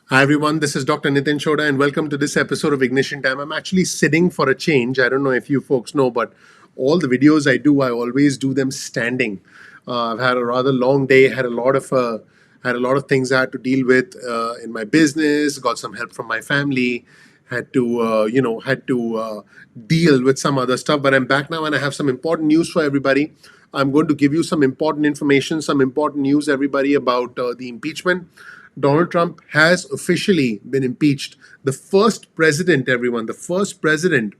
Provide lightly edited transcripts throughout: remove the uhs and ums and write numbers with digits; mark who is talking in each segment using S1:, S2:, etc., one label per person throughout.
S1: Hi everyone, this is Dr. Nitin Chhoda and welcome to this episode of Ignition Time. I'm actually sitting for a change. I don't know if you folks know, but all the videos I do, I always do them standing. I've had a rather long day, had a lot of things I had to deal with in my business, got some help from my family, had to deal with some other stuff. But I'm back now and I have some important news for everybody. I'm going to give you some important information, some important news, everybody, about the impeachment. Donald Trump has officially been impeached. The first president, everyone, the first president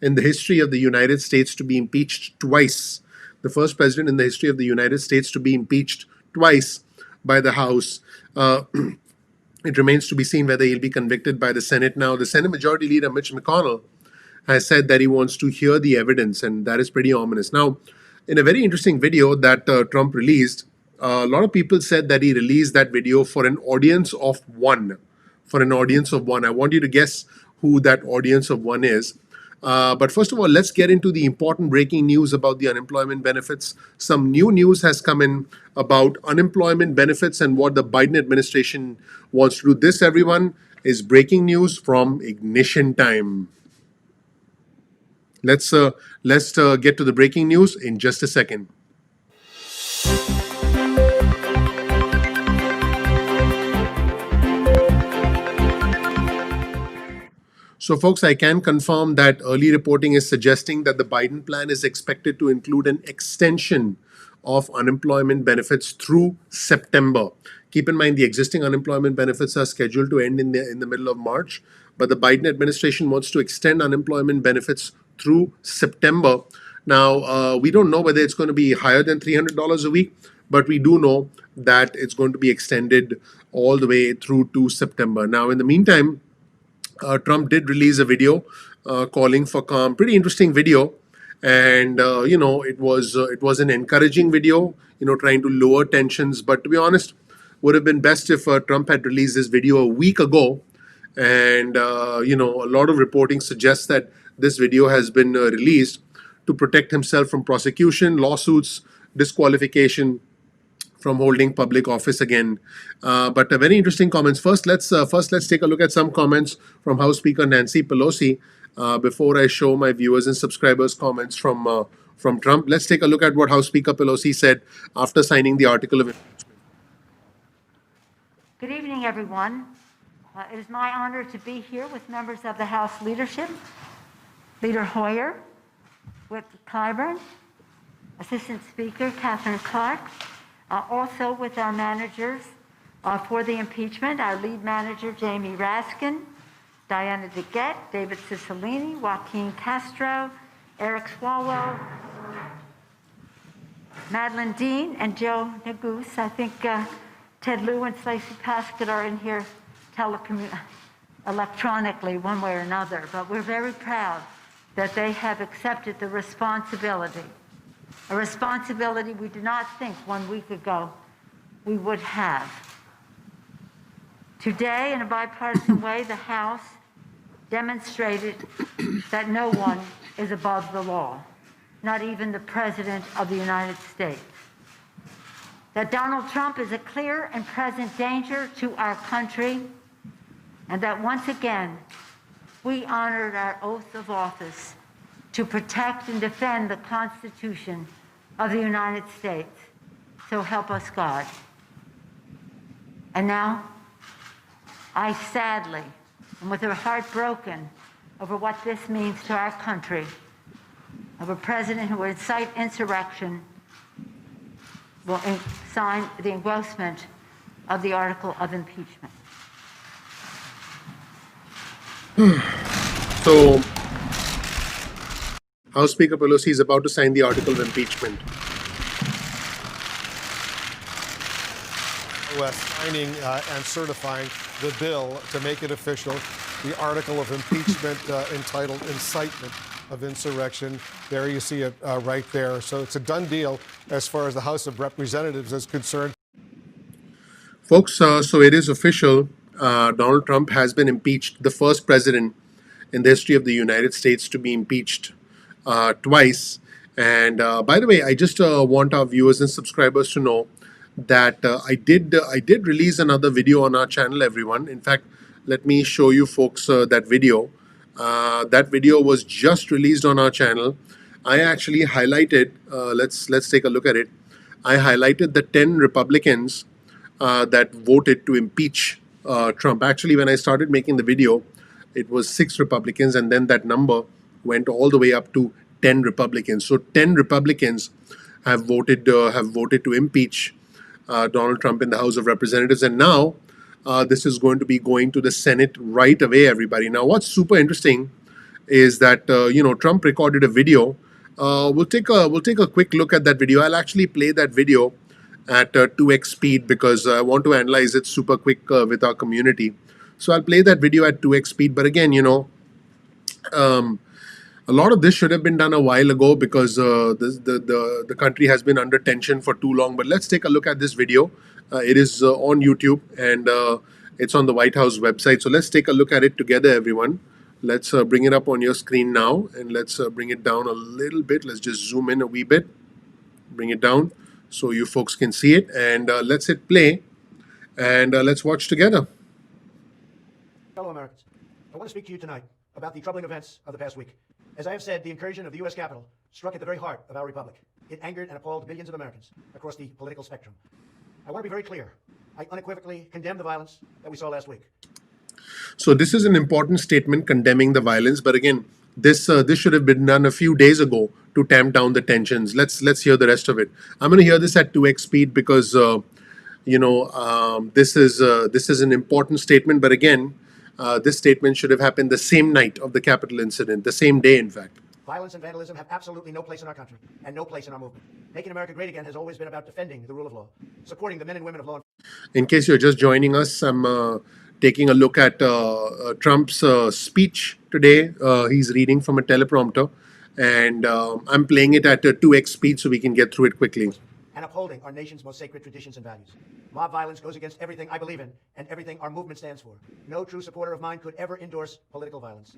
S1: in the history of the United States to be impeached twice. The first president in the history of the United States to be impeached twice by the House. It remains to be seen whether he'll be convicted by the Senate. Now, the Senate Majority Leader, Mitch McConnell, has said that he wants to hear the evidence, and that is pretty ominous. Now, in a very interesting video that Trump released, a lot of people said that he released that video for an audience of one. For an audience of one. I want you to guess who that audience of one is. But first of all, let's get into the important breaking news about the unemployment benefits. Some new news has come in about unemployment benefits and what the Biden administration wants to do. This, everyone, is breaking news from Ignition Time. Let's get to the breaking news in just a second. So, folks, I can confirm that early reporting is suggesting that the Biden plan is expected to include an extension of unemployment benefits through September. Keep in mind, the existing unemployment benefits are scheduled to end in the middle of March, but the Biden administration wants to extend unemployment benefits through September. Now, we don't know whether it's going to be higher than $300 a week, but we do know that it's going to be extended all the way through to September. Now, in the meantime, Trump did release a video calling for calm. Pretty interesting video, and it was an encouraging video. Trying to lower tensions. But to be honest, would have been best if Trump had released this video a week ago. And a lot of reporting suggests that this video has been released to protect himself from prosecution, lawsuits, disqualification from holding public office again. But very interesting comments. First, let's take a look at some comments from House Speaker Nancy Pelosi before I show my viewers and subscribers comments from Trump. Let's take a look at what House Speaker Pelosi said after signing the article of impeachment.
S2: Good evening, everyone. It is my honor to be here with members of the House leadership, Leader Hoyer, Whip Clyburn, Assistant Speaker Catherine Clark, also with our managers for the impeachment, our lead manager, Jamie Raskin, Diana DeGette, David Cicilline, Joaquin Castro, Eric Swalwell, Madeline Dean, and Joe Neguse. I think Ted Lieu and Stacey Paskett are in here electronically, one way or another. But we're very proud that they have accepted the responsibility. A responsibility we did not think 1 week ago we would have. Today, in a bipartisan way, the House demonstrated that no one is above the law, not even the President of the United States. That Donald Trump is a clear and present danger to our country, and that once again, we honored our oath of office to protect and defend the Constitution of the United States. So help us God. And now, I sadly, and with a heart broken over what this means to our country, of a president who would incite insurrection, will sign the engrossment of the article of impeachment.
S1: So, House Speaker Pelosi is about to sign the article of impeachment.
S3: Signing and certifying the bill to make it official, the article of impeachment entitled Incitement of Insurrection. There you see it right there. So it's a done deal as far as the House of Representatives is concerned.
S1: Folks, so it is official. Donald Trump has been impeached, the first president in the history of the United States to be impeached twice. And by the way, I just want our viewers and subscribers to know that I did release another video on our channel, everyone. In fact, let me show you folks that video. That video was just released on our channel. I actually highlighted. Let's take a look at it. I highlighted the 10 Republicans that voted to impeach Trump. Actually, when I started making the video, it was 6 Republicans, and then that number went all the way up to 10 Republicans. So 10 Republicans have voted to impeach Donald Trump in the House of Representatives, and now this is going to be going to the Senate right away, everybody. Now, what's super interesting is that Trump recorded a video. We'll take a quick look at that video. I'll actually play that video at 2x speed because I want to analyze it super quick with our community. So I'll play that video at 2x speed. But again, a lot of this should have been done a while ago because the country has been under tension for too long. But let's take a look at this video. It is on YouTube and it's on the White House website. So let's take a look at it together, everyone. Let's bring it up on your screen now, and let's bring it down a little bit. Let's just zoom in a wee bit, bring it down so you folks can see it, and let's hit play, and let's watch together.
S4: Fellow Americans, I want to speak to you tonight about the troubling events of the past week. As I have said, the incursion of the U.S. Capitol struck at the very heart of our republic. It angered and appalled billions of Americans across the political spectrum. I want to be very clear. I unequivocally condemn the violence that we saw last week.
S1: So this is an important statement condemning the violence, but again, this should have been done a few days ago to tamp down the tensions. Let's hear the rest of it. I'm going to hear this at 2x speed because this is an important statement. But again, this statement should have happened the same night of the Capitol incident, the same day, in fact.
S4: Violence and vandalism have absolutely no place in our country and no place in our movement. Making America great again has always been about defending the rule of law, supporting the men and women of law.
S1: In case you're just joining us, I'm taking a look at Trump's speech today. He's reading from a teleprompter, and I'm playing it at 2x speed so we can get through it quickly.
S4: And upholding our nation's most sacred traditions and values. Mob violence goes against everything I believe in and everything our movement stands for. No true supporter of mine could ever endorse political violence.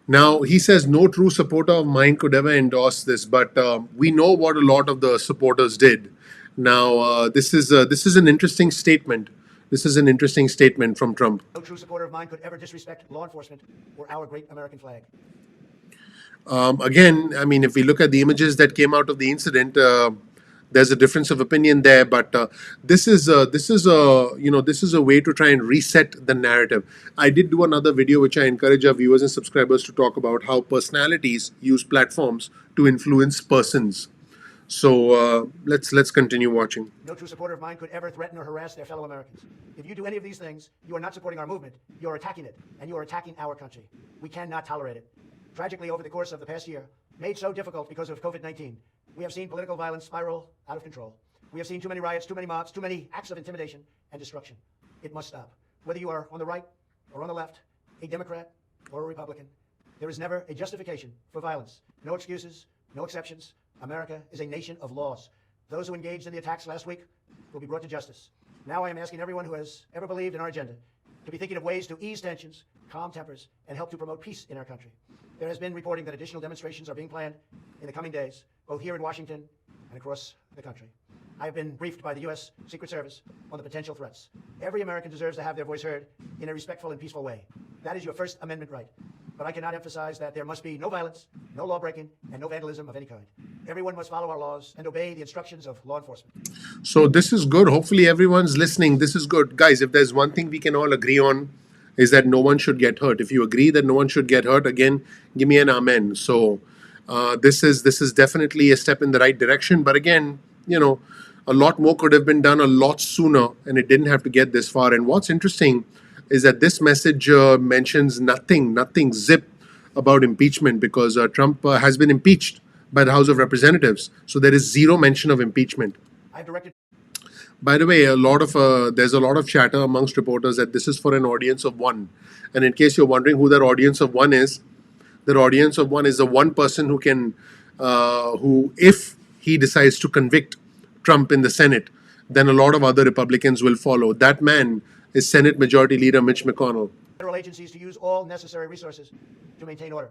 S1: Now, he says no true supporter of mine could ever endorse this, but we know what a lot of the supporters did. Now, this is an interesting statement. This is an interesting statement from Trump.
S4: No true supporter of mine could ever disrespect law enforcement or our great American flag.
S1: Again, I mean, if we look at the images that came out of the incident, there's a difference of opinion there, but this is a way to try and reset the narrative. I did do another video which I encourage our viewers and subscribers to talk about how personalities use platforms to influence persons. So let's continue watching.
S4: No true supporter of mine could ever threaten or harass their fellow Americans. If you do any of these things, you are not supporting our movement. You are attacking it, and you are attacking our country. We cannot tolerate it. Tragically, over the course of the past year, made so difficult because of COVID-19, we have seen political violence spiral out of control. We have seen too many riots, too many mobs, too many acts of intimidation and destruction. It must stop. Whether you are on the right or on the left, a Democrat or a Republican, there is never a justification for violence. No excuses, no exceptions. America is a nation of laws. Those who engaged in the attacks last week will be brought to justice. Now I am asking everyone who has ever believed in our agenda to be thinking of ways to ease tensions, calm tempers, and help to promote peace in our country. There has been reporting that additional demonstrations are being planned in the coming days, both here in Washington and across the country. I have been briefed by the U.S. Secret Service on the potential threats. Every American deserves to have their voice heard in a respectful and peaceful way. That is your First Amendment right. But I cannot emphasize that there must be no violence, no lawbreaking, and no vandalism of any kind. Everyone must follow our laws and obey the instructions of law enforcement.
S1: So this is good. Hopefully everyone's listening. This is good. Guys, if there's one thing we can all agree on, is that no one should get hurt. If you agree that no one should get hurt, again, give me an amen. So this is definitely a step in the right direction. But again, a lot more could have been done a lot sooner, and it didn't have to get this far. And what's interesting is that this message mentions nothing zip about impeachment because Trump has been impeached by the House of Representatives. So there is zero mention of impeachment.
S4: I've directed.
S1: By the way, there's a lot of chatter amongst reporters that this is for an audience of one. And in case you're wondering who that audience of one is, the audience of one is the one person who can, who if he decides to convict Trump in the Senate, then a lot of other Republicans will follow. That man is Senate Majority Leader Mitch McConnell.
S4: Federal agencies to use all necessary resources to maintain order.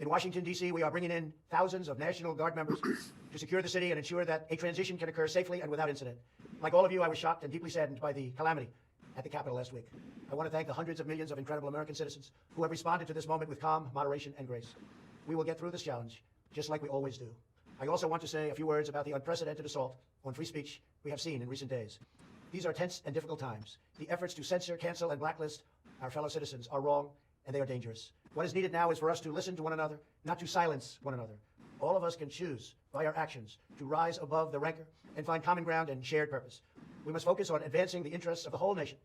S4: In Washington, D.C., we are bringing in thousands of National Guard members to secure the city and ensure that a transition can occur safely and without incident. Like all of you, I was shocked and deeply saddened by the calamity at the Capitol last week. I want to thank the hundreds of millions of incredible American citizens who have responded to this moment with calm, moderation, and grace. We will get through this challenge, just like we always do. I also want to say a few words about the unprecedented assault on free speech we have seen in recent days. These are tense and difficult times. The efforts to censor, cancel, and blacklist our fellow citizens are wrong, and they are dangerous. What is needed now is for us to listen to one another, not to silence one another. All of us can choose, by our actions, to rise above the rancor and find common ground and shared purpose. We must focus on advancing the interests of the whole nation,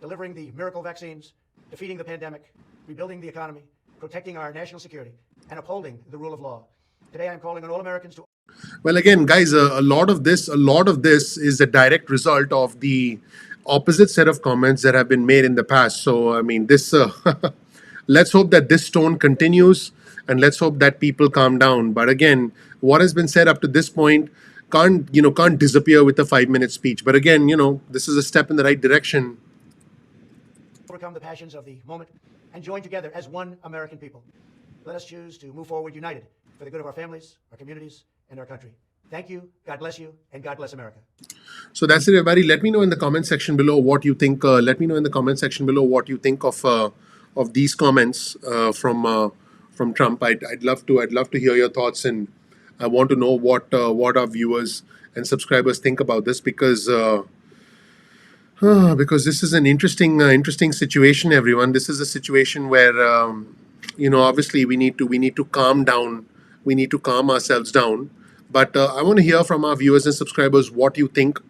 S4: delivering the miracle vaccines, defeating the pandemic, rebuilding the economy, protecting our national security, and upholding the rule of law. Today, I'm calling on all Americans to...
S1: Well, again, guys, a lot of this is a direct result of the opposite set of comments that have been made in the past. So, I mean, this. Let's hope that this tone continues, and let's hope that people calm down. But again, what has been said up to this point can't disappear with a 5-minute speech. But again, this is a step in the right direction.
S4: Overcome the passions of the moment and join together as one American people. Let us choose to move forward united for the good of our families, our communities, and our country. Thank you, God bless you, and God bless America.
S1: So that's it, everybody. Let me know in the comment section below what you think. Let me know in the comment section below what you think of these comments from Trump. I'd love to hear your thoughts, and I want to know what our viewers and subscribers think about this, because this is an interesting situation, everyone. This is a situation where obviously we need to calm down. We need to calm ourselves down. But I want to hear from our viewers and subscribers what you think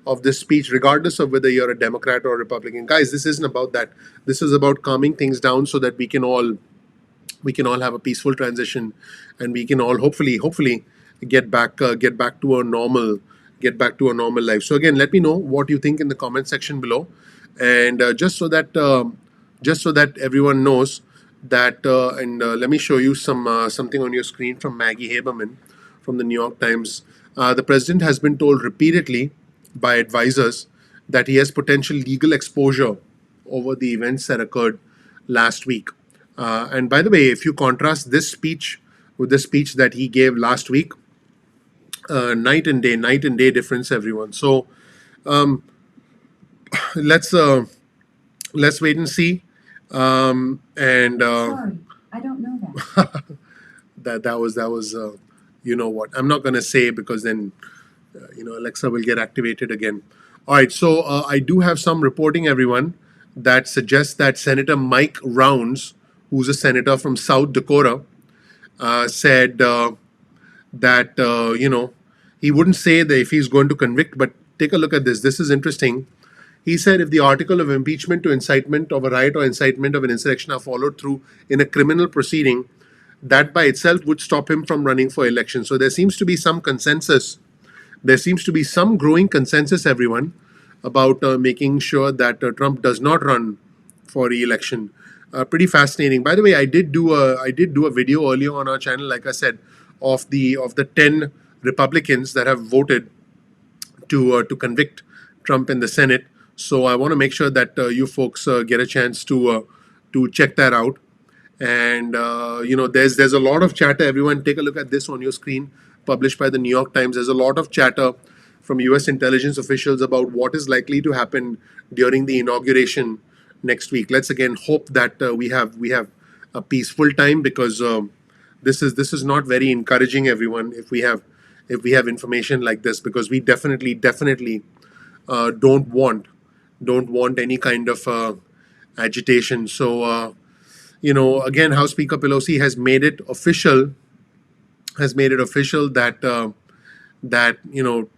S1: of this speech, regardless of whether you're a Democrat or a Republican. Guys, this isn't about that. This is about calming things down so that we can all have a peaceful transition, and we can all hopefully get back to a normal life. So again, let me know what you think in the comment section below, and just so that everyone knows that. Let me show you something on your screen from Maggie Haberman from the New York Times. The president has been told repeatedly by advisors that he has potential legal exposure over the events that occurred last week. And by the way, if you contrast this speech with the speech that he gave last week, night and day difference, everyone. So let's wait and see. Sorry,
S5: I don't know that.
S1: that was you know what? I'm not going to say, because then Alexa will get activated again. All right, so I do have some reporting, everyone, that suggests that Senator Mike Rounds, who's a senator from South Dakota, said that he wouldn't say that if he's going to convict, but take a look at this. This is interesting. He said if the article of impeachment to incitement of a riot or incitement of an insurrection are followed through in a criminal proceeding, that by itself would stop him from running for election. So there seems to be some consensus. There seems to be some growing consensus, everyone, about making sure that Trump does not run for re-election. Pretty fascinating. By the way, I did do a video earlier on our channel, like I said, of the 10 Republicans that have voted to convict Trump in the Senate. So I want to make sure that you folks get a chance to check that out. And there's a lot of chatter. Everyone, take a look at this on your screen, published by the New York Times. There's a lot of chatter from U.S. intelligence officials about what is likely to happen during the inauguration next week. Let's again hope that we have a peaceful time, because this is not very encouraging, everyone, if we have information like this, because we definitely don't want any kind of agitation. So again, House Speaker Pelosi has made it official that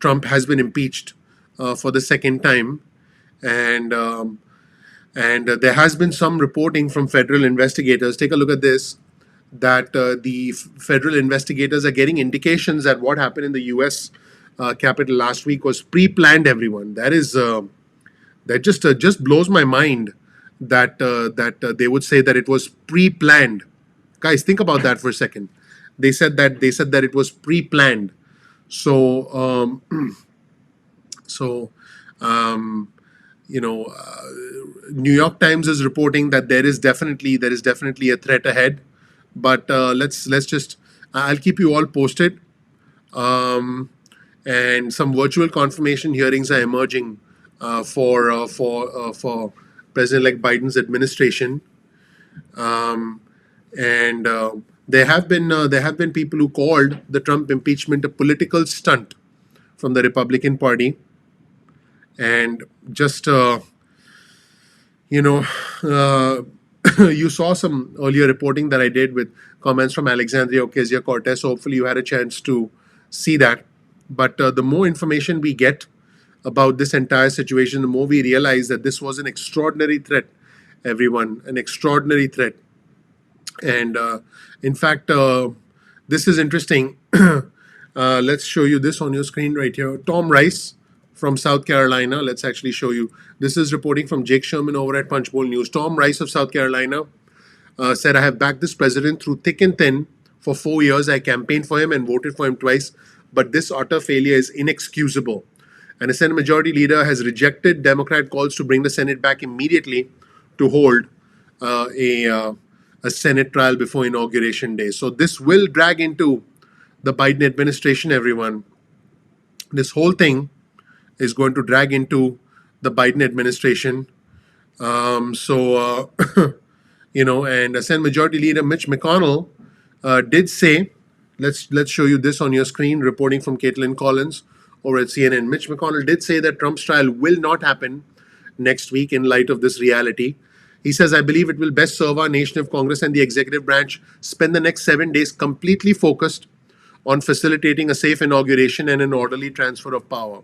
S1: Trump has been impeached for the second time, and there has been some reporting from federal investigators. Take a look at this, that the federal investigators are getting indications that what happened in the U.S. Capitol last week was pre-planned, everyone. That just blows my mind that they would say that it was pre-planned. Guys, think about that for a second. They said that it was pre-planned. So New York Times is reporting that there is definitely a threat ahead. But let's just I'll keep you all posted. And some virtual confirmation hearings are emerging for President-elect Biden's administration. And there have been people who called the Trump impeachment a political stunt from the Republican Party, and just you know, you saw some earlier reporting that I did with comments from Alexandria Ocasio-Cortez. So hopefully you had a chance to see that. But the more information we get about this entire situation, the more we realize that this was an extraordinary threat, everyone, an extraordinary threat. And in fact, this is interesting. Let's show you this on your screen right here. Tom Rice from South Carolina. Let's actually show you. This is reporting from Jake Sherman over at Punchbowl News. Tom Rice of South Carolina said, I have backed this president through thick and thin for 4 years. I campaigned for him and voted for him twice. But this utter failure is inexcusable. And the Senate Majority Leader has rejected Democrat calls to bring the Senate back immediately to hold a Senate trial before Inauguration Day. So this will drag into the Biden administration, everyone. This whole thing is going to drag into the Biden administration. And Senate Majority Leader Mitch McConnell did say, let's show you this on your screen, reporting from Caitlin Collins over at CNN. Mitch McConnell did say that Trump's trial will not happen next week in light of this reality. He says, I believe it will best serve our nation if Congress and the executive branch spend the next 7 days completely focused on facilitating a safe inauguration and an orderly transfer of power.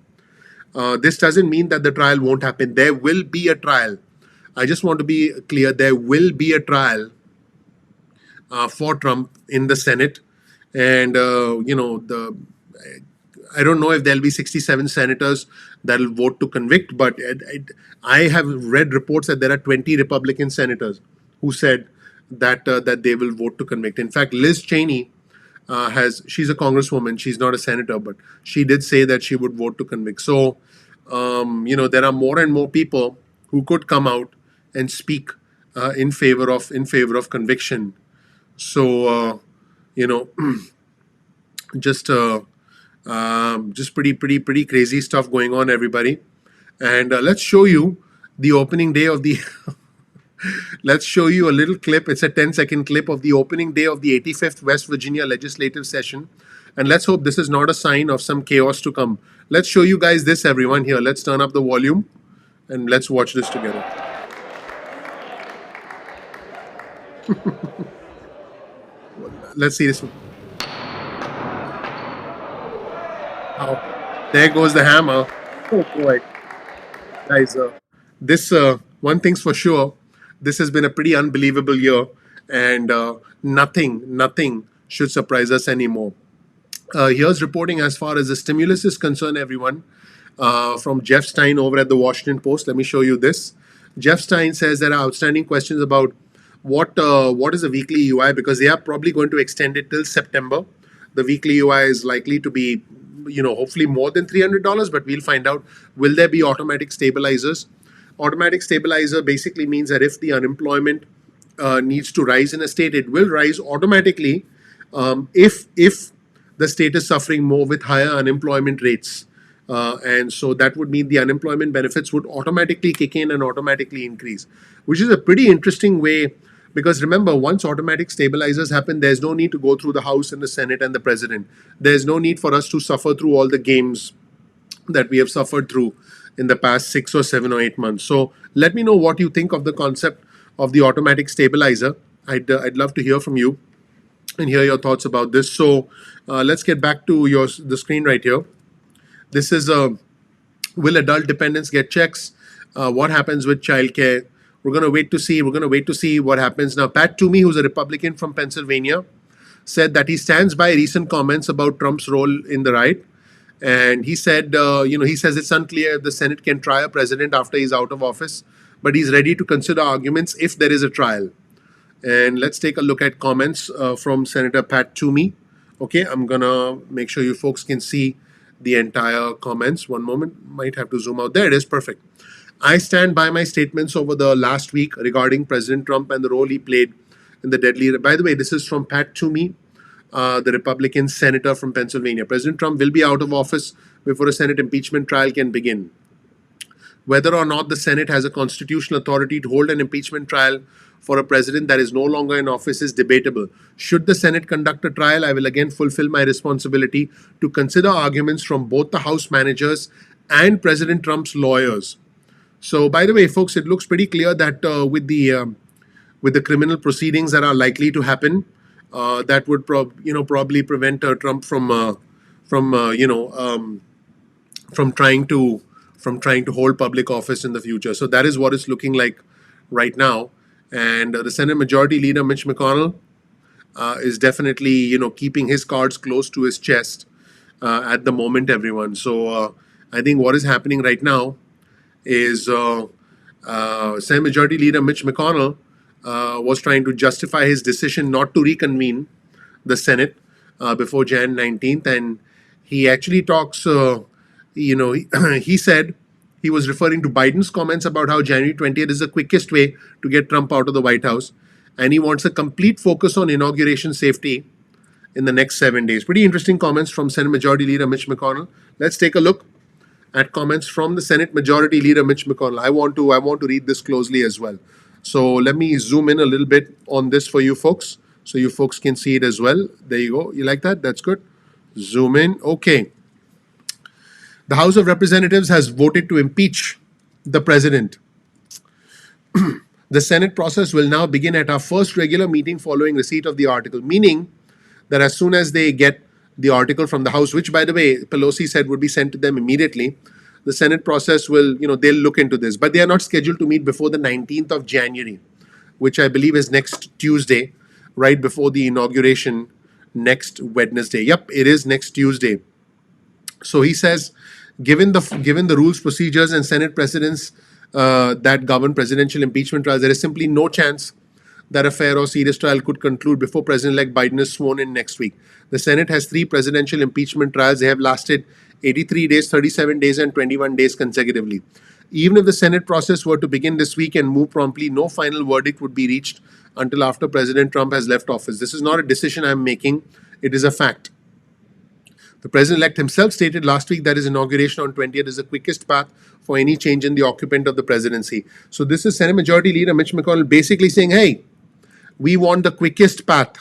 S1: This doesn't mean that the trial won't happen. There will be a trial. I just want to be clear. There will be a trial for Trump in the Senate. And, I don't know if there'll be 67 senators that'll vote to convict, but I have read reports that there are 20 Republican senators who said that they will vote to convict. In fact, Liz Cheney she's a congresswoman, she's not a senator, but she did say that she would vote to convict. So, there are more and more people who could come out and speak in favor of conviction. So, just pretty crazy stuff going on, everybody. And let's show you the opening day of the let's show you a little clip. It's a 10-second clip of the opening day of the 85th West Virginia legislative session. And let's hope this is not a sign of some chaos to come. Let's show you guys this, everyone. Here, let's turn up the volume and let's watch this together. Let's see this one. Oh, there goes the hammer. Oh boy. Guys, one thing's for sure, this has been a pretty unbelievable year, and nothing should surprise us anymore. Here's reporting as far as the stimulus is concerned, everyone, from Jeff Stein over at the Washington Post. Let me show you this. Jeff Stein says there are outstanding questions about what is a weekly UI, because they are probably going to extend it till September. The weekly UI is likely to be, hopefully more than $300, but we'll find out. Will there be automatic stabilizers? Automatic stabilizer basically means that if the unemployment needs to rise in a state, it will rise automatically if the state is suffering more with higher unemployment rates. And so that would mean the unemployment benefits would automatically kick in and automatically increase, which is a pretty interesting way. Because remember, once automatic stabilizers happen, there's no need to go through the House and the Senate and the President. There's no need for us to suffer through all the games that we have suffered through in the past 6 or 7 or 8 months. So let me know what you think of the concept of the automatic stabilizer. I'd love to hear from you and hear your thoughts about this. So let's get back to the screen right here. This is will adult dependents get checks? What happens with childcare? We're going to wait to see. We're going to wait to see what happens. Now, Pat Toomey, who's a Republican from Pennsylvania, said that he stands by recent comments about Trump's role in the riot. And he said, he says it's unclear if the Senate can try a president after he's out of office, but he's ready to consider arguments if there is a trial. And let's take a look at comments from Senator Pat Toomey. Okay, I'm going to make sure you folks can see the entire comments. One moment, might have to zoom out. There it is, perfect. I stand by my statements over the last week regarding President Trump and the role he played in the deadly. By the way, this is from Pat Toomey, the Republican senator from Pennsylvania. President Trump will be out of office before a Senate impeachment trial can begin. Whether or not the Senate has a constitutional authority to hold an impeachment trial for a president that is no longer in office is debatable. Should the Senate conduct a trial, I will again fulfill my responsibility to consider arguments from both the House managers and President Trump's lawyers. So, by the way, folks, it looks pretty clear that with the criminal proceedings that are likely to happen, that would probably prevent Trump from trying to hold public office in the future. So that is what it's looking like right now. And the Senate Majority Leader Mitch McConnell is definitely keeping his cards close to his chest at the moment, everyone. So I think what is happening right now is Senate Majority Leader Mitch McConnell was trying to justify his decision not to reconvene the Senate before Jan 19th, and he actually talks. He said he was referring to Biden's comments about how January 20th is the quickest way to get Trump out of the White House, and he wants a complete focus on inauguration safety in the next 7 days. Pretty interesting comments from Senate Majority Leader Mitch McConnell. Let's take a look at comments from the Senate Majority Leader Mitch McConnell. I want to read this closely as well. So let me zoom in a little bit on this for you folks, so you folks can see it as well. There you go. You like that? That's good. Zoom in. Okay. The House of Representatives has voted to impeach the president. The Senate process will now begin at our first regular meeting following receipt of the article, meaning that as soon as they get the article from the House, which, by the way, Pelosi said would be sent to them immediately, the Senate process will, they'll look into this. But they are not scheduled to meet before the 19th of January, which I believe is next Tuesday, right before the inauguration next Wednesday. Yep, it is next Tuesday. So he says, given the rules, procedures, and Senate precedents that govern presidential impeachment trials, there is simply no chance that a fair or serious trial could conclude before President-elect Biden is sworn in next week. The Senate has 3 presidential impeachment trials. They have lasted 83 days, 37 days, and 21 days consecutively. Even if the Senate process were to begin this week and move promptly, no final verdict would be reached until after President Trump has left office. This is not a decision I'm making. It is a fact. The president-elect himself stated last week that his inauguration on 20th is the quickest path for any change in the occupant of the presidency. So this is Senate Majority Leader Mitch McConnell basically saying, hey, we want the quickest path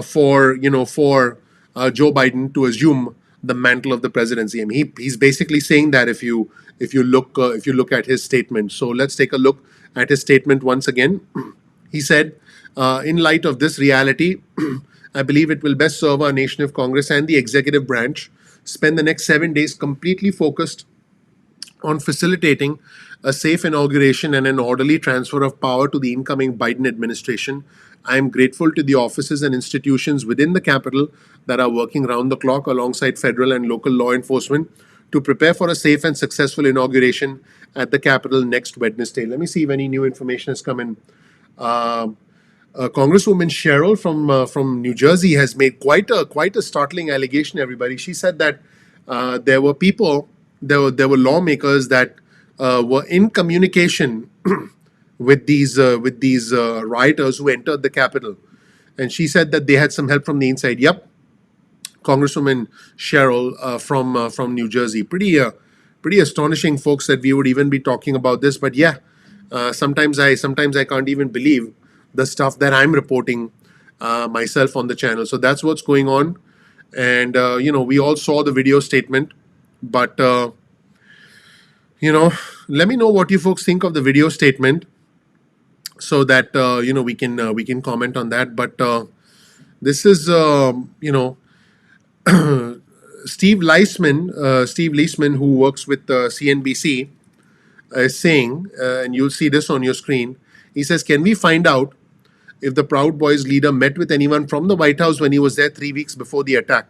S1: for Joe Biden to assume the mantle of the presidency. I mean, he's basically saying that if you look at his statement. So let's take a look at his statement once again. He said, in light of this reality, I believe it will best serve our nation if Congress and the executive branch spend the next 7 days completely focused on facilitating a safe inauguration and an orderly transfer of power to the incoming Biden administration. I am grateful to the offices and institutions within the Capitol that are working round the clock alongside federal and local law enforcement to prepare for a safe and successful inauguration at the Capitol next Wednesday. Let me see if any new information has come in. Congresswoman Cheryl from New Jersey has made quite a startling allegation. Everybody, she said that there were lawmakers that were in communication with these rioters who entered the Capitol, and she said that they had some help from the inside. Yep, Congresswoman Cheryl from New Jersey. Pretty astonishing, folks, that we would even be talking about this. But yeah, sometimes I can't even believe the stuff that I'm reporting myself on the channel. So that's what's going on. And, we all saw the video statement. But, let me know what you folks think of the video statement so that, we can comment on that. But this is, Steve Liesman, who works with CNBC, is saying, and you'll see this on your screen, he says, can we find out if the Proud Boys leader met with anyone from the White House when he was there 3 weeks before the attack?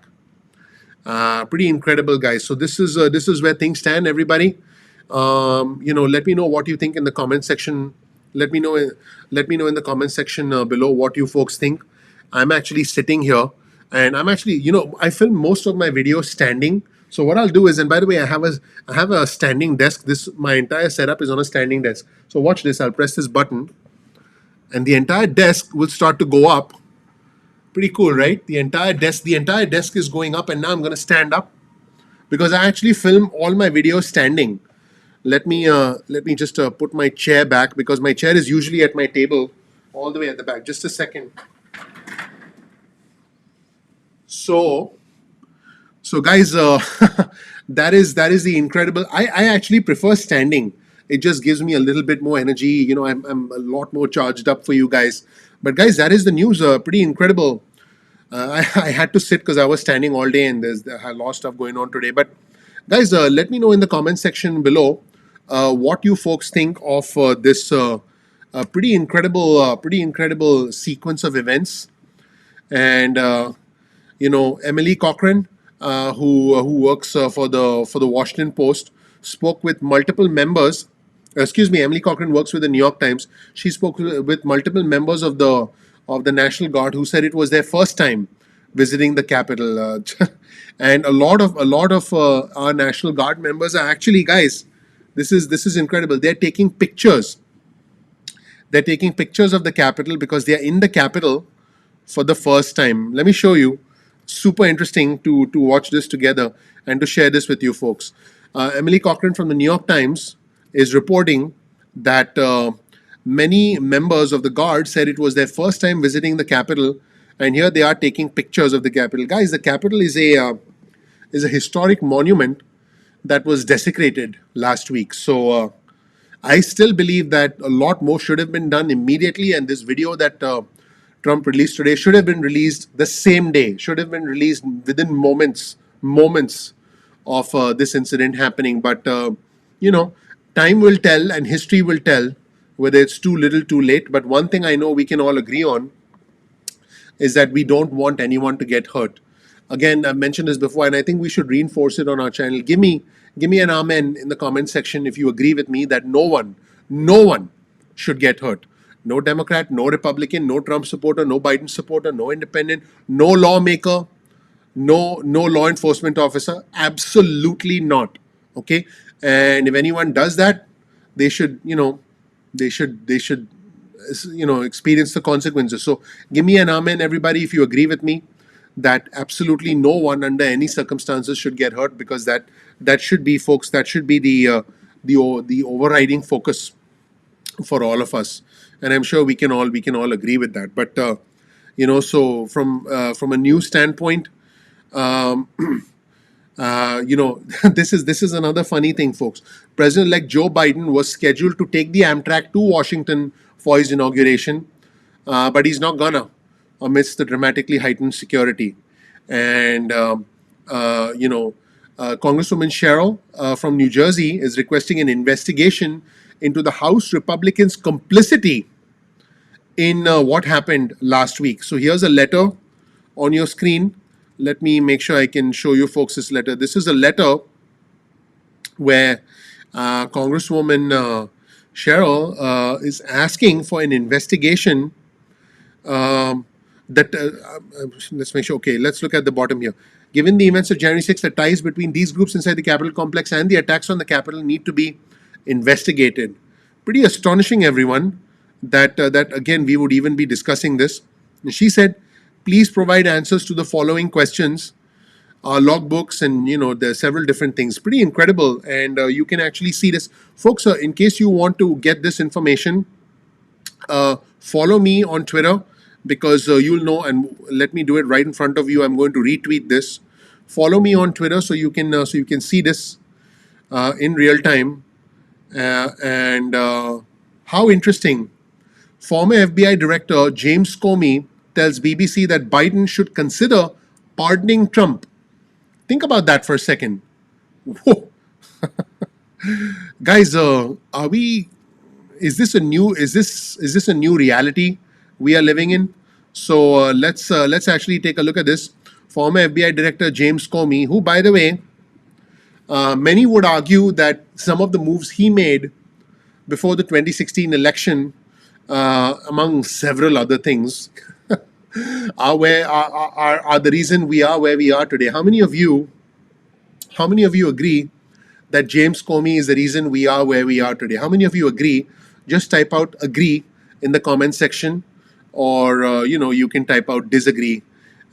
S1: Pretty incredible, guys. So this is where things stand, everybody. Let me know what you think in the comment section. Let me know in the comment section below what you folks think. I'm actually sitting here, and I'm actually, I film most of my videos standing. So what I'll do is, and by the way, I have a standing desk. My entire setup is on a standing desk. So watch this. I'll press this button, and the entire desk will start to go up. Pretty cool, right? The entire desk is going up, and now I'm going to stand up because I actually film all my videos standing. Let me just put my chair back because my chair is usually at my table all the way at the back. Just a second. So guys, that is the incredible. I actually prefer standing. It just gives me a little bit more energy. You know, I'm a lot more charged up for you guys. But guys, that is the news. Pretty incredible. I had to sit because I was standing all day and there's a lot of stuff going on today. But guys, let me know in the comment section below what you folks think of this pretty incredible sequence of events. And Emily Cochran, who works for the Washington Post, spoke with multiple members. Excuse me, Emily Cochran works with the New York Times. She spoke with multiple members of the National Guard who said it was their first time visiting the Capitol, and a lot of our National Guard members are actually, guys, this is incredible. They're taking pictures. They're taking pictures of the Capitol because they are in the Capitol for the first time. Let me show you. Super interesting to watch this together and to share this with you folks. Emily Cochran from the New York Times is reporting that many members of the Guard said it was their first time visiting the Capitol, and here they are taking pictures of the Capitol. Guys, the Capitol is a historic monument that was desecrated last week. So I still believe that a lot more should have been done immediately, and this video that Trump released today should have been released the same day, should have been released within moments of this incident happening. But, time will tell and history will tell whether it's too little, too late. But one thing I know we can all agree on is that we don't want anyone to get hurt. Again, I've mentioned this before, and I think we should reinforce it on our channel. Give me an amen in the comment section if you agree with me that no one should get hurt. No Democrat, no Republican, no Trump supporter, no Biden supporter, no independent, no lawmaker, no law enforcement officer. Absolutely not. Okay, and if anyone does that, they should experience the consequences. So give me an amen, everybody, if you agree with me that absolutely no one under any circumstances should get hurt, because that should be, folks, that should be the overriding focus for all of us, and I'm sure we can all agree with that. But so from a news standpoint, this is another funny thing, folks. President-elect Joe Biden was scheduled to take the Amtrak to Washington for his inauguration, but he's not gonna, amidst the dramatically heightened security. And Congresswoman Cheryl from New Jersey is requesting an investigation into the House Republicans' complicity in what happened last week. So here's a letter on your screen. Let me make sure I can show you folks this letter. This is a letter where Congresswoman Cheryl is asking for an investigation let's make sure. Okay, let's look at the bottom here. Given the events of January 6th, the ties between these groups inside the Capitol complex and the attacks on the Capitol need to be investigated. Pretty astonishing, everyone, that again we would even be discussing this. And she said, please provide answers to the following questions. Logbooks, and there are several different things. Pretty incredible, and you can actually see this, folks. In case you want to get this information, follow me on Twitter, because you'll know, and let me do it right in front of you. I'm going to retweet this. Follow me on Twitter so you can see this in real time. And how interesting! Former FBI Director James Comey tells BBC that Biden should consider pardoning Trump. Think about that for a second. Whoa. Guys, are we? Is this a new reality we are living in? So let's actually take a look at this. Former FBI Director James Comey, who, by the way, many would argue that some of the moves he made before the 2016 election, among several other things, are the reason we are where we are today. How many of you agree that James Comey is the reason we are where we are today? How many of you agree? Just type out agree in the comment section, or you can type out disagree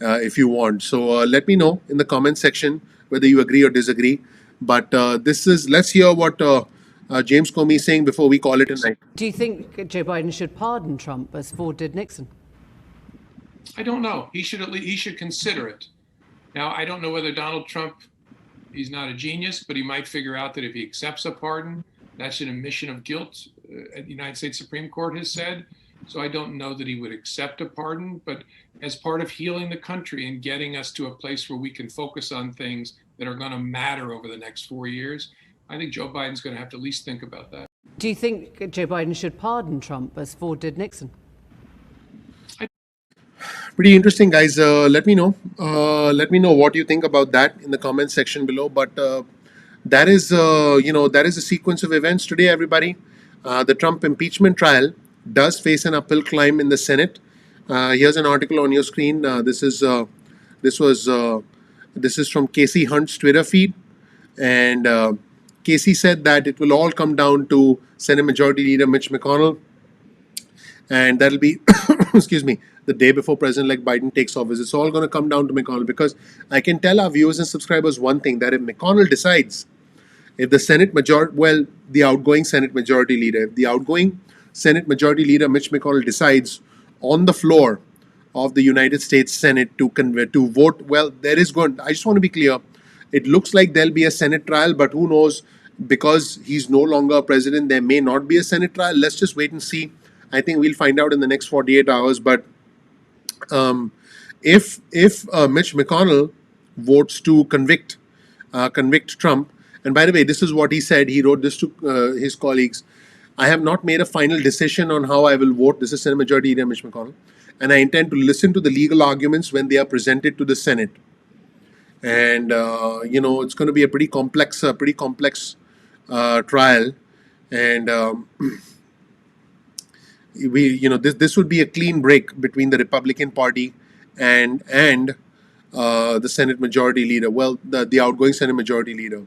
S1: if you want. So let me know in the comment section whether you agree or disagree. But let's hear what James Comey is saying before we call it a night.
S6: Do you think Joe Biden should pardon Trump as Ford did Nixon?
S7: I don't know. He should consider it. Now, I don't know whether Donald Trump, he's not a genius, but he might figure out that if he accepts a pardon, that's an admission of guilt, the United States Supreme Court has said. So I don't know that he would accept a pardon, but as part of healing the country and getting us to a place where we can focus on things that are going to matter over the next 4 years, I think Joe Biden's going to have to at least think about that.
S6: Do you think Joe Biden should pardon Trump as Ford did Nixon?
S1: Pretty interesting, guys. Let me know. Let me know what you think about that in the comment section below. But that is a sequence of events today, everybody. The Trump impeachment trial does face an uphill climb in the Senate. Here's an article on your screen. This is from Casey Hunt's Twitter feed, and Casey said that it will all come down to Senate Majority Leader Mitch McConnell, and that'll be, excuse me, the day before President-elect Biden takes office. It's all going to come down to McConnell, because I can tell our viewers and subscribers one thing, that if McConnell decides, if the outgoing Senate Majority Leader, if the outgoing Senate Majority Leader Mitch McConnell decides on the floor of the United States Senate to vote, well, I just want to be clear, it looks like there'll be a Senate trial, but who knows, because he's no longer a president, there may not be a Senate trial. Let's just wait and see. I think we'll find out in the next 48 hours. But if Mitch McConnell votes to convict Trump, and by the way, this is what he said. He wrote this to his colleagues. I have not made a final decision on how I will vote. This is Senate Majority Leader Mitch McConnell. And I intend to listen to the legal arguments when they are presented to the Senate. And, it's going to be a pretty complex trial. And this would be a clean break between the Republican Party and the Senate Majority Leader. Well, the outgoing Senate Majority Leader.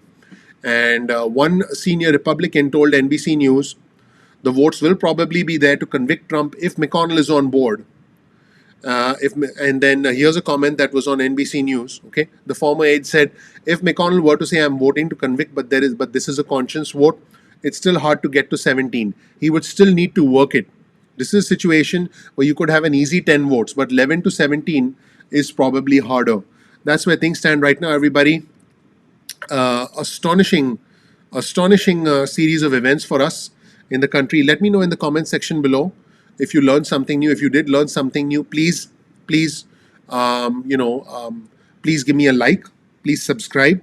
S1: And one senior Republican told NBC News, the votes will probably be there to convict Trump if McConnell is on board. And then here's a comment that was on NBC News. Okay, the former aide said, if McConnell were to say, I'm voting to convict, but this is a conscience vote, it's still hard to get to 17. He would still need to work it. This is a situation where you could have an easy 10 votes, but 11 to 17 is probably harder. That's where things stand right now, everybody. Astonishing series of events for us in the country. Let me know in the comment section below if you learned something new. If you did learn something new, please give me a like. Please subscribe.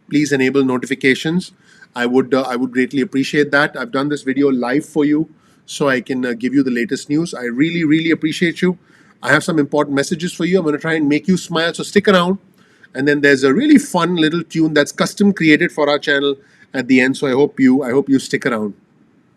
S1: Please enable notifications. I would greatly appreciate that. I've done this video live for you, so I can give you the latest news. I really appreciate you. I have some important messages for you. I'm going to try and make you smile, so stick around. And then there's a really fun little tune that's custom created for our channel at the end. So I hope you stick around.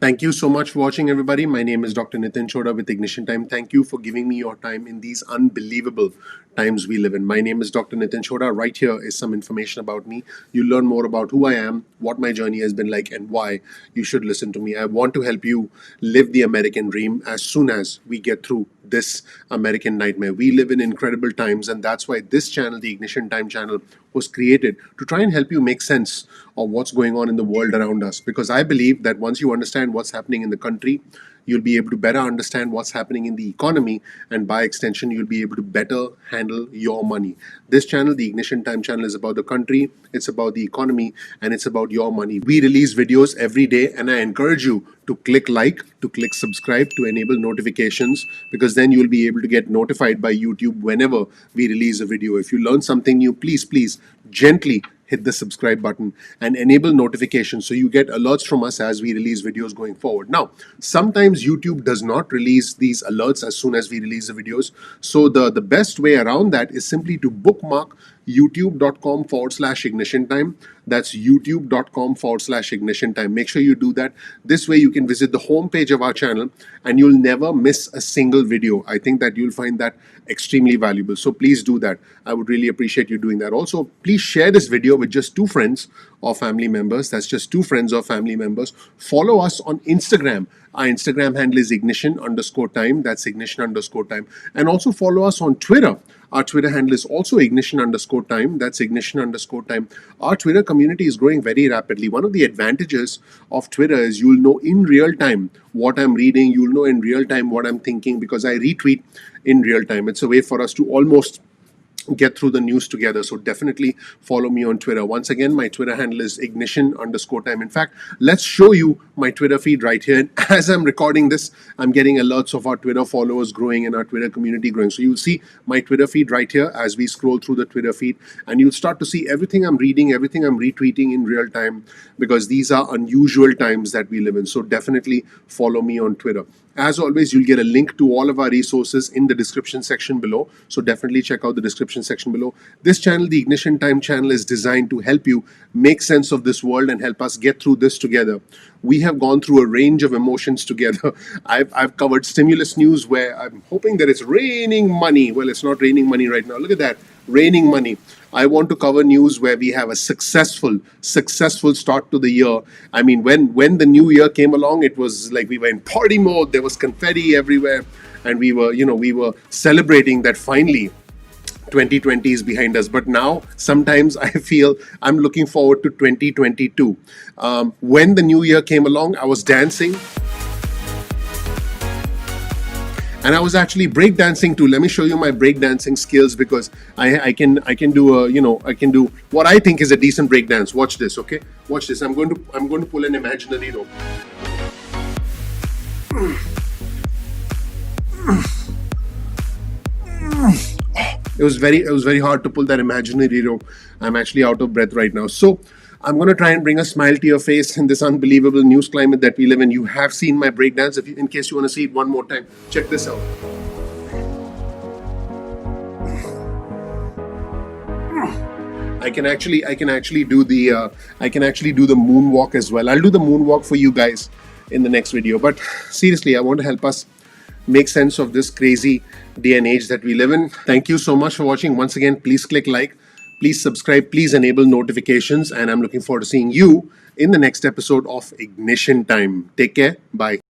S1: Thank you so much for watching, everybody. My name is Dr. Nitin Chhoda with Ignition Time. Thank you for giving me your time in these unbelievable times we live in. My name is Dr. Nitin Chhoda. Right here is some information about me. You learn more about who I am, what my journey has been like, and why you should listen to me. I want to help you live the American dream as soon as we get through this American nightmare. We live in incredible times, and that's why this channel, the Ignition Time channel, was created to try and help you make sense of what's going on in the world around us. Because I believe that once you understand what's happening in the country, you'll be able to better understand what's happening in the economy, and by extension, you'll be able to better handle your money. This channel, the Ignition Time channel, is about the country, it's about the economy, and it's about your money. We release videos every day, and I encourage you to click like, to click subscribe, to enable notifications, because then you'll be able to get notified by YouTube whenever we release a video. If you learn something new, please gently hit the subscribe button and enable notifications so you get alerts from us as we release videos going forward. Now, sometimes YouTube does not release these alerts as soon as we release the videos. So the best way around that is simply to bookmark youtube.com/ignition time. That's youtube.com/ignition time. Make sure you do that. This way you can visit the homepage of our channel and you'll never miss a single video. I think that you'll find that extremely valuable. So please do that. I would really appreciate you doing that. Also, please share this video with just 2 friends or family members. That's just 2 friends or family members. Follow us on Instagram Our Instagram handle is ignition_time. That's ignition_time. And also follow us on Twitter. Our Twitter handle is also ignition_time. That's ignition_time. Our Twitter community is growing very rapidly. One of the advantages of Twitter is you'll know in real time what I'm reading. You'll know in real time what I'm thinking because I retweet in real time. It's a way for us to almost get through the news together. So definitely follow me on Twitter. Once again, my Twitter handle is ignition_time. In fact, let's show you my Twitter feed right here. And as I'm recording this, I'm getting alerts of our Twitter followers growing and our Twitter community growing. So you'll see my Twitter feed right here as we scroll through the Twitter feed, and you'll start to see everything I'm reading, everything I'm retweeting in real time, because these are unusual times that we live in. So definitely follow me on Twitter. As always, you'll get a link to all of our resources in the description section below. So definitely check out the description section below. This channel, the Ignition Time channel, is designed to help you make sense of this world and help us get through this together. We have gone through a range of emotions together. I've covered stimulus news where I'm hoping that it's raining money. Well, it's not raining money right now. Look at that, raining money. I want to cover news where we have a successful start to the year. I mean, when the new year came along, it was like we were in party mode. There was confetti everywhere, and we were celebrating that finally 2020 is behind us. But now sometimes I feel I'm looking forward to 2022. When the new year came along, I was dancing. And I was actually breakdancing too. Let me show you my breakdancing skills, because I can do what I think is a decent breakdance. Watch this, okay? Watch this. I'm going to pull an imaginary rope. It was very hard to pull that imaginary rope. I'm actually out of breath right now. So I'm going to try and bring a smile to your face in this unbelievable news climate that we live in. You have seen my breakdance. In case you want to see it one more time, check this out. I can actually do the moonwalk as well. I'll do the moonwalk for you guys in the next video. But seriously, I want to help us make sense of this crazy day and age that we live in. Thank you so much for watching. Once again, please click like. Please subscribe, please enable notifications, and I'm looking forward to seeing you in the next episode of Ignition Time. Take care. Bye.